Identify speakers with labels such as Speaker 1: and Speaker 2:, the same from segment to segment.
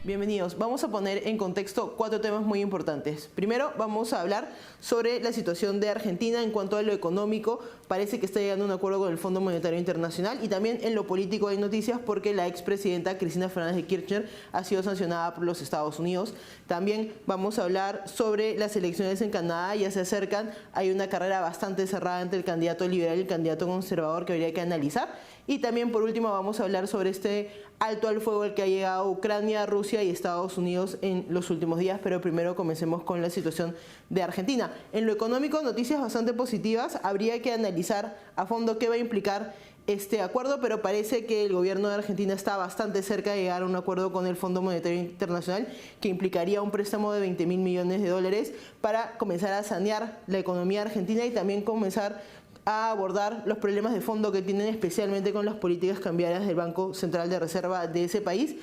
Speaker 1: Bienvenidos. Vamos a poner en contexto 4 temas muy importantes. Primero, vamos a hablar sobre la situación de Argentina en cuanto a lo económico. Parece que está llegando a un acuerdo con el Fondo Monetario Internacional, y también en lo político hay noticias porque la expresidenta Cristina Fernández de Kirchner ha sido sancionada por los Estados Unidos. También vamos a hablar sobre las elecciones en Canadá, ya se acercan. Hay una carrera bastante cerrada entre el candidato liberal y el candidato conservador que habría que analizar. Y también, por último, vamos a hablar sobre este alto al fuego al que ha llegado Ucrania, Rusia y Estados Unidos en los últimos días. Pero primero comencemos con la situación de Argentina. En lo económico, noticias bastante positivas. Habría que analizar a fondo qué va a implicar este acuerdo, pero parece que el gobierno de Argentina está bastante cerca de llegar a un acuerdo con el Fondo Monetario Internacional que implicaría un préstamo de 20.000 millones de dólares para comenzar a sanear la economía argentina y también comenzar a abordar los problemas de fondo que tienen, especialmente con las políticas cambiarias del Banco Central de Reserva de ese país.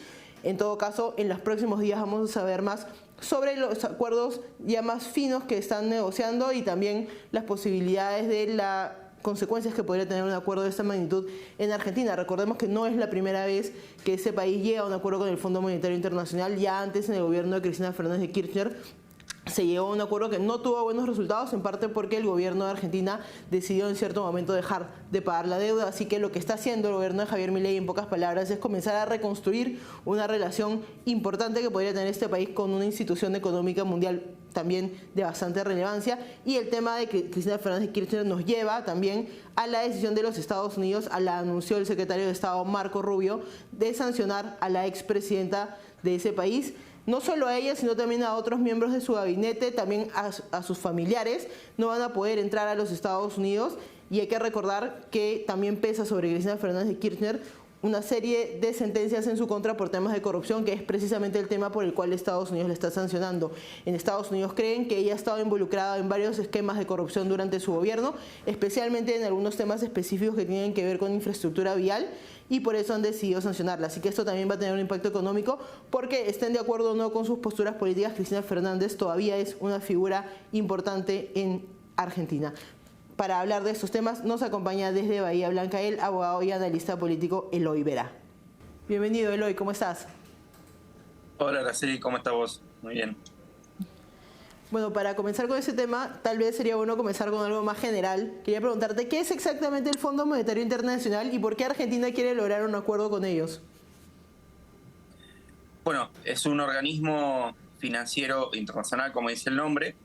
Speaker 1: En todo caso, en los próximos días vamos a saber más sobre los acuerdos ya más finos que están negociando y también las posibilidades de las consecuencias que podría tener un acuerdo de esta magnitud en Argentina. Recordemos que no es la primera vez que ese país llega a un acuerdo con el Fondo Monetario Internacional. Ya antes, en el gobierno de Cristina Fernández de Kirchner, se llegó a un acuerdo que no tuvo buenos resultados, en parte porque el gobierno de Argentina decidió en cierto momento dejar de pagar la deuda. Así que lo que está haciendo el gobierno de Javier Milei, en pocas palabras, es comenzar a reconstruir una relación importante que podría tener este país con una institución económica mundial también de bastante relevancia. Y el tema de que Cristina Fernández de Kirchner nos lleva también a la decisión de los Estados Unidos, a la anunció el secretario de Estado Marco Rubio, de sancionar a la expresidenta de ese país. No solo a ella, sino también a otros miembros de su gabinete, también a sus familiares. No van a poder entrar a los Estados Unidos, y hay que recordar que también pesa sobre Cristina Fernández de Kirchner una serie de sentencias en su contra por temas de corrupción, que es precisamente el tema por el cual Estados Unidos le está sancionando. En Estados Unidos creen que ella ha estado involucrada en varios esquemas de corrupción durante su gobierno, especialmente en algunos temas específicos que tienen que ver con infraestructura vial, y por eso han decidido sancionarla. Así que esto también va a tener un impacto económico, porque estén de acuerdo o no con sus posturas políticas, Cristina Fernández todavía es una figura importante en Argentina. Para hablar de estos temas nos acompaña desde Bahía Blanca el abogado y analista político Eloy Vera. Bienvenido, Eloy, ¿cómo estás?
Speaker 2: Hola, Araceli, ¿cómo estás vos? Muy bien.
Speaker 1: Bueno, para comenzar con ese tema, tal vez sería bueno comenzar con algo más general. Quería preguntarte, ¿qué es exactamente el Fondo Monetario Internacional y por qué Argentina quiere lograr un acuerdo con ellos?
Speaker 2: Bueno, es un organismo financiero internacional, como dice el nombre,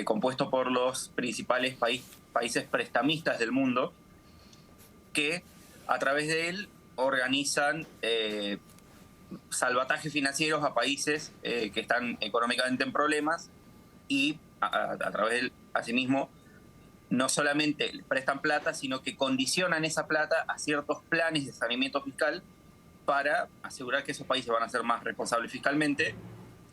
Speaker 2: compuesto por los principales países prestamistas del mundo, que a través de él organizan salvatajes financieros a países que están económicamente en problemas, y a través de él, asimismo, no solamente prestan plata, sino que condicionan esa plata a ciertos planes de saneamiento fiscal para asegurar que esos países van a ser más responsables fiscalmente,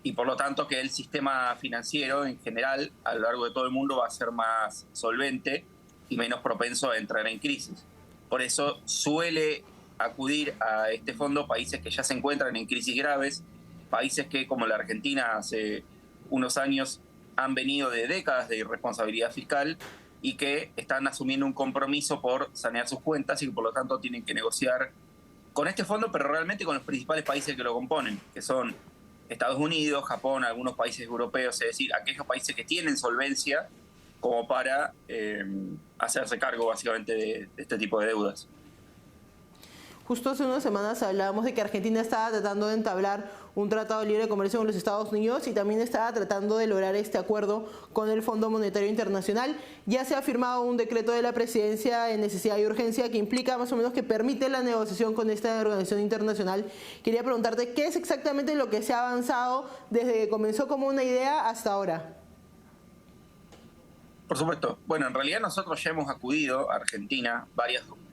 Speaker 2: y por lo tanto que el sistema financiero en general a lo largo de todo el mundo va a ser más solvente y menos propenso a entrar en crisis. Por eso suele acudir a este fondo países que ya se encuentran en crisis graves, países que, como la Argentina, hace unos años han venido de décadas de irresponsabilidad fiscal y que están asumiendo un compromiso por sanear sus cuentas, y que por lo tanto tienen que negociar con este fondo, pero realmente con los principales países que lo componen, que son Estados Unidos, Japón, algunos países europeos, es decir, aquellos países que tienen solvencia como para hacerse cargo básicamente de este tipo de deudas.
Speaker 1: Justo hace unas semanas hablábamos de que Argentina estaba tratando de entablar un tratado de libre comercio con los Estados Unidos y también estaba tratando de lograr este acuerdo con el Fondo Monetario Internacional. Ya se ha firmado un decreto de la presidencia en necesidad y urgencia que implica más o menos que permite la negociación con esta organización internacional. Quería preguntarte, ¿qué es exactamente lo que se ha avanzado desde que comenzó como una idea hasta ahora?
Speaker 2: Por supuesto. Bueno, en realidad nosotros ya hemos acudido a Argentina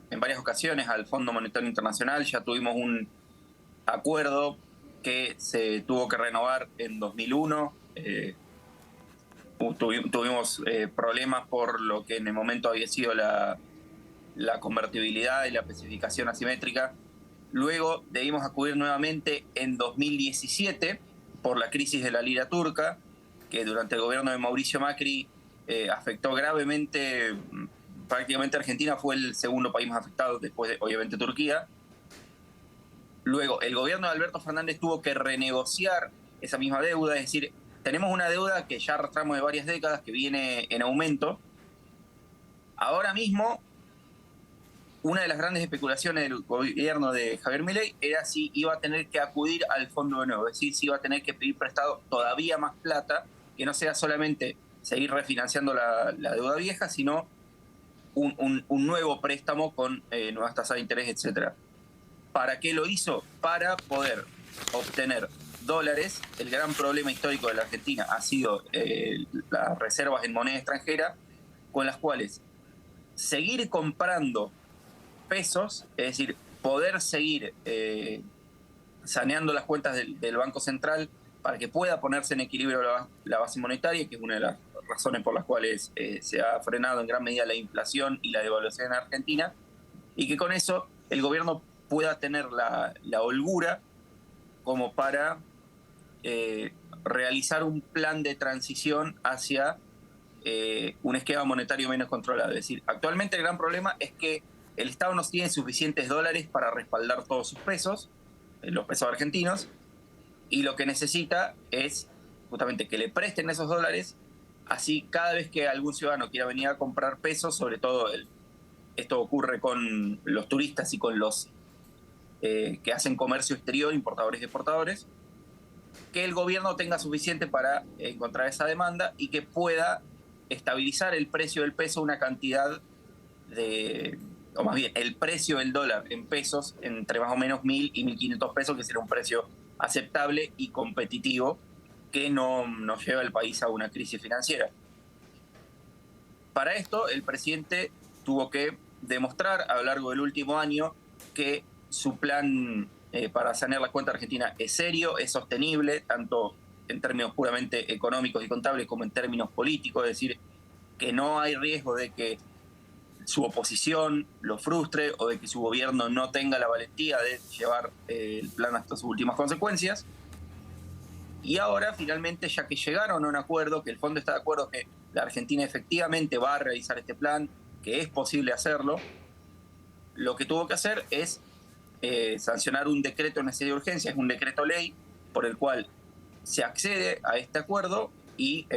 Speaker 2: en varias ocasiones al Fondo Monetario Internacional. Ya tuvimos un acuerdo que se tuvo que renovar en 2001. Tuvimos problemas por lo que en el momento había sido la convertibilidad y la especificación asimétrica. Luego debimos acudir nuevamente en 2017 por la crisis de la lira turca, que durante el gobierno de Mauricio Macri afectó gravemente. Prácticamente Argentina fue el segundo país más afectado, después de, obviamente, Turquía. Luego, el gobierno de Alberto Fernández tuvo que renegociar esa misma deuda, es decir, tenemos una deuda que ya arrastramos de varias décadas, que viene en aumento. Ahora mismo, una de las grandes especulaciones del gobierno de Javier Milei era si iba a tener que acudir al fondo de nuevo, es decir, si iba a tener que pedir prestado todavía más plata, que no sea solamente seguir refinanciando la deuda vieja, sino un nuevo préstamo con nuevas tasas de interés, etcétera. ¿Para qué lo hizo? Para poder obtener dólares. El gran problema histórico de la Argentina ha sido las reservas en moneda extranjera, con las cuales seguir comprando pesos, es decir, poder seguir saneando las cuentas del Banco Central para que pueda ponerse en equilibrio la base monetaria, que es una de las razones por las cuales se ha frenado en gran medida la inflación y la devaluación en Argentina, y que con eso el gobierno pueda tener la holgura como para realizar un plan de transición hacia un esquema monetario menos controlado. Es decir, actualmente el gran problema es que el Estado no tiene suficientes dólares para respaldar todos sus pesos, los pesos argentinos, y lo que necesita es justamente que le presten esos dólares, así cada vez que algún ciudadano quiera venir a comprar pesos, sobre todo esto ocurre con los turistas y con los que hacen comercio exterior, importadores y exportadores, que el gobierno tenga suficiente para encontrar esa demanda y que pueda estabilizar el precio del peso una cantidad o más bien el precio del dólar en pesos entre más o menos 1.000 y 1.500 pesos, que será un precio aceptable y competitivo que no nos lleva al país a una crisis financiera. Para esto, el presidente tuvo que demostrar a lo largo del último año que su plan para sanear la cuenta argentina es serio, es sostenible, tanto en términos puramente económicos y contables como en términos políticos, es decir, que no hay riesgo de que su oposición lo frustre o de que su gobierno no tenga la valentía de llevar el plan hasta sus últimas consecuencias. Y ahora, finalmente, ya que llegaron a un acuerdo, que el fondo está de acuerdo que la Argentina efectivamente va a realizar este plan, que es posible hacerlo, lo que tuvo que hacer es sancionar un decreto de necesidad de urgencia, es un decreto ley por el cual se accede a este acuerdo y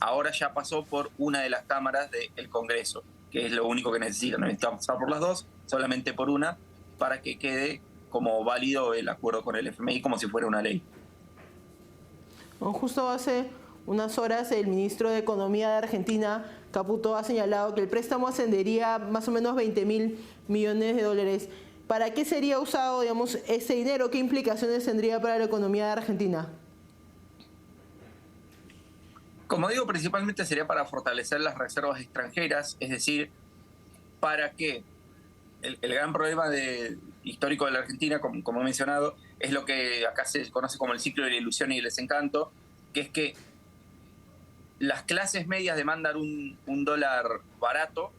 Speaker 2: ahora ya pasó por una de las cámaras del Congreso, que es lo único que necesita. No necesita pasar por las dos, solamente por una, para que quede como válido el acuerdo con el FMI como si fuera una ley.
Speaker 1: Justo hace unas horas el ministro de Economía de Argentina, Caputo, ha señalado que el préstamo ascendería más o menos 20.000 millones de dólares. ¿Para qué sería usado, digamos, ese dinero? ¿Qué implicaciones tendría para la economía de Argentina?
Speaker 2: Como digo, principalmente sería para fortalecer las reservas extranjeras, es decir, para que el gran problema histórico de la Argentina, como he mencionado, es lo que acá se conoce como el ciclo de la ilusión y el desencanto, que es que las clases medias demandan un dólar barato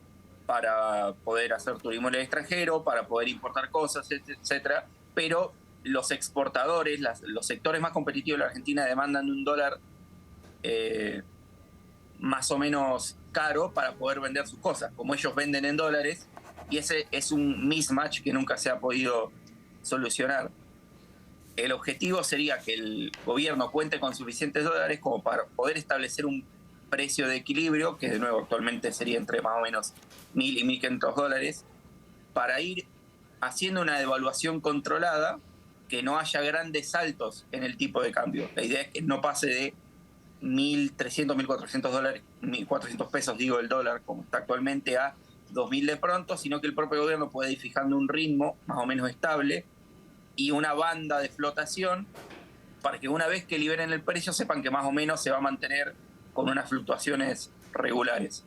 Speaker 2: para poder hacer turismo en el extranjero, para poder importar cosas, etcétera, pero los exportadores, los sectores más competitivos de la Argentina demandan un dólar más o menos caro para poder vender sus cosas. Como ellos venden en dólares, y ese es un mismatch que nunca se ha podido solucionar. El objetivo sería que el gobierno cuente con suficientes dólares como para poder establecer un precio de equilibrio, que de nuevo actualmente sería entre más o menos 1.000 y 1.500 dólares, para ir haciendo una devaluación controlada, que no haya grandes saltos en el tipo de cambio. La idea es que no pase de 1.300, 1.400 dólares, 1.400 pesos, digo, el dólar, como está actualmente, a 2.000 de pronto, sino que el propio gobierno puede ir fijando un ritmo más o menos estable y una banda de flotación para que una vez que liberen el precio sepan que más o menos se va a mantener con unas fluctuaciones regulares.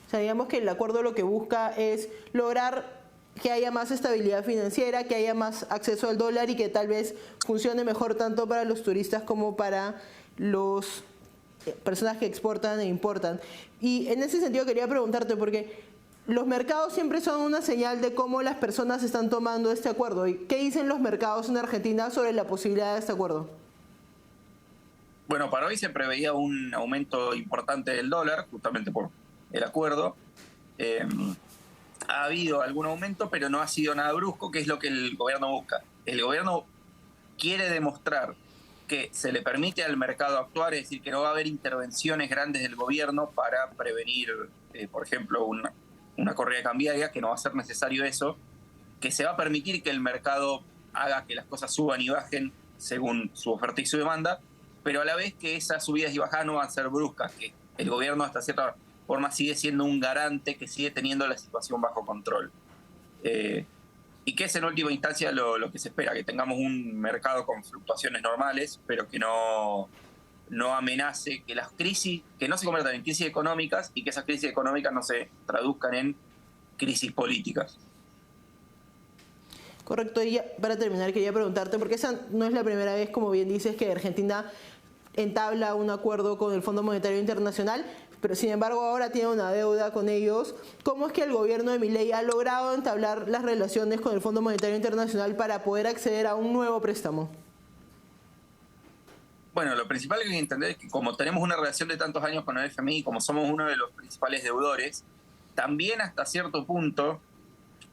Speaker 1: O sea, digamos que el acuerdo lo que busca es lograr que haya más estabilidad financiera, que haya más acceso al dólar y que tal vez funcione mejor tanto para los turistas como para las personas que exportan e importan. Y en ese sentido quería preguntarte, porque los mercados siempre son una señal de cómo las personas están tomando este acuerdo. ¿Y qué dicen los mercados en Argentina sobre la posibilidad de este acuerdo?
Speaker 2: Bueno, para hoy se preveía un aumento importante del dólar, justamente por el acuerdo. ha habido algún aumento, pero no ha sido nada brusco, que es lo que el gobierno busca. El gobierno quiere demostrar que se le permite al mercado actuar, es decir, que no va a haber intervenciones grandes del gobierno para prevenir, por ejemplo, una corrida cambiaria, que no va a ser necesario eso, que se va a permitir que el mercado haga que las cosas suban y bajen según su oferta y su demanda, pero a la vez que esas subidas y bajadas no van a ser bruscas, que el gobierno hasta cierta forma sigue siendo un garante que sigue teniendo la situación bajo control. Y que es en última instancia lo que se espera, que tengamos un mercado con fluctuaciones normales, pero que no amenace, que las crisis, que no se conviertan en crisis económicas y que esas crisis económicas no se traduzcan en crisis políticas.
Speaker 1: Correcto, y ya, para terminar quería preguntarte, porque esa no es la primera vez, como bien dices, que Argentina entabla un acuerdo con el Fondo Monetario Internacional, pero sin embargo ahora tiene una deuda con ellos. ¿Cómo es que el gobierno de Milei ha logrado entablar las relaciones con el Fondo Monetario Internacional para poder acceder a un nuevo préstamo?
Speaker 2: Bueno, lo principal que hay que entender es que como tenemos una relación de tantos años con el FMI, como somos uno de los principales deudores, también hasta cierto punto,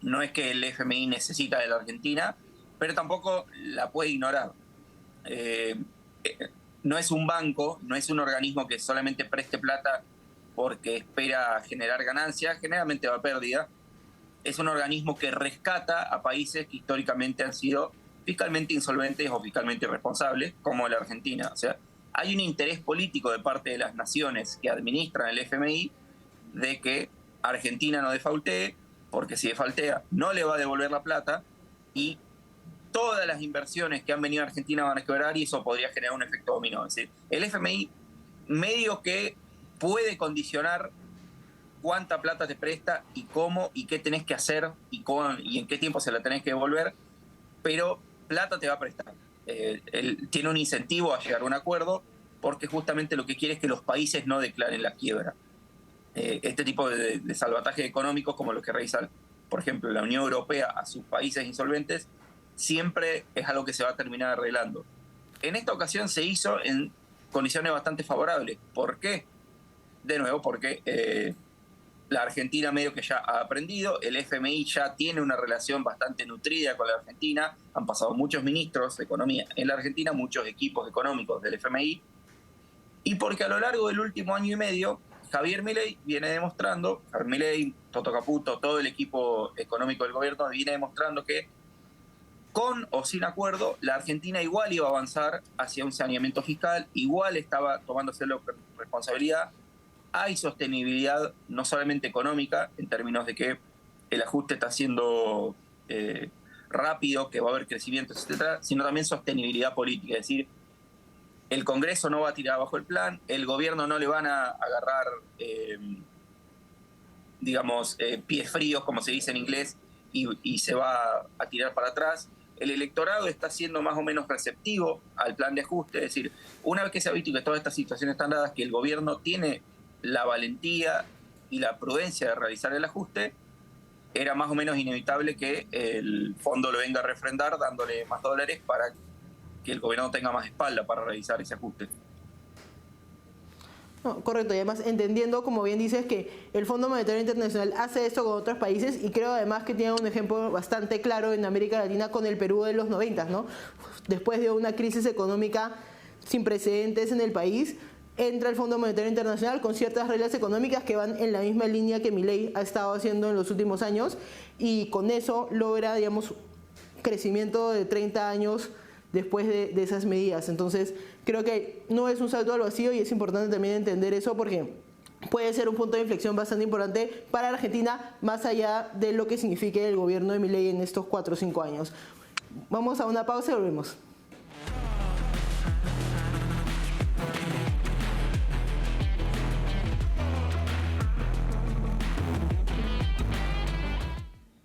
Speaker 2: no es que el FMI necesita de la Argentina, pero tampoco la puede ignorar. No es un banco, no es un organismo que solamente preste plata porque espera generar ganancias, generalmente va a pérdida. Es un organismo que rescata a países que históricamente han sido fiscalmente insolventes o fiscalmente irresponsables, como la Argentina. O sea, hay un interés político de parte de las naciones que administran el FMI de que Argentina no defaultee, porque si defaultea no le va a devolver la plata y todas las inversiones que han venido a Argentina van a quebrar y eso podría generar un efecto dominó. Es decir, el FMI medio que puede condicionar cuánta plata te presta y cómo y qué tenés que hacer y en qué tiempo se la tenés que devolver, pero plata te va a prestar. Él tiene un incentivo a llegar a un acuerdo porque justamente lo que quiere es que los países no declaren la quiebra. Este tipo de salvatajes económicos, como los que realiza, por ejemplo, la Unión Europea a sus países insolventes, siempre es algo que se va a terminar arreglando. En esta ocasión se hizo en condiciones bastante favorables. ¿Por qué? De nuevo, porque la Argentina medio que ya ha aprendido, el FMI ya tiene una relación bastante nutrida con la Argentina, han pasado muchos ministros de economía en la Argentina, muchos equipos económicos del FMI, y porque a lo largo del último año y medio, Javier Milei viene demostrando, Javier Milei, Toto Caputo, todo el equipo económico del gobierno viene demostrando que con o sin acuerdo, la Argentina igual iba a avanzar hacia un saneamiento fiscal, igual estaba tomándose la responsabilidad. Hay sostenibilidad no solamente económica, en términos de que el ajuste está siendo rápido, que va a haber crecimiento, etcétera, sino también sostenibilidad política. Es decir, el Congreso no va a tirar abajo el plan, el gobierno no le van a agarrar, pies fríos, como se dice en inglés, y se va a tirar para atrás. El electorado está siendo más o menos receptivo al plan de ajuste. Es decir, una vez que se ha visto que todas estas situaciones están dadas, que el gobierno tiene la valentía y la prudencia de realizar el ajuste, era más o menos inevitable que el fondo lo venga a refrendar dándole más dólares para que el gobierno tenga más espalda para realizar ese ajuste.
Speaker 1: No, correcto, y además entendiendo, como bien dices, que el Fondo Monetario Internacional hace esto con otros países y creo además que tiene un ejemplo bastante claro en América Latina con el Perú de los 90, ¿no? Después de una crisis económica sin precedentes en el país, entra el Fondo Monetario Internacional con ciertas reglas económicas que van en la misma línea que Milei ha estado haciendo en los últimos años y con eso logra, digamos, crecimiento de 30 años después de esas medidas. Entonces, creo que no es un salto al vacío y es importante también entender eso porque puede ser un punto de inflexión bastante importante para la Argentina, más allá de lo que signifique el gobierno de Milei en estos 4 o 5 años. Vamos a una pausa y volvemos.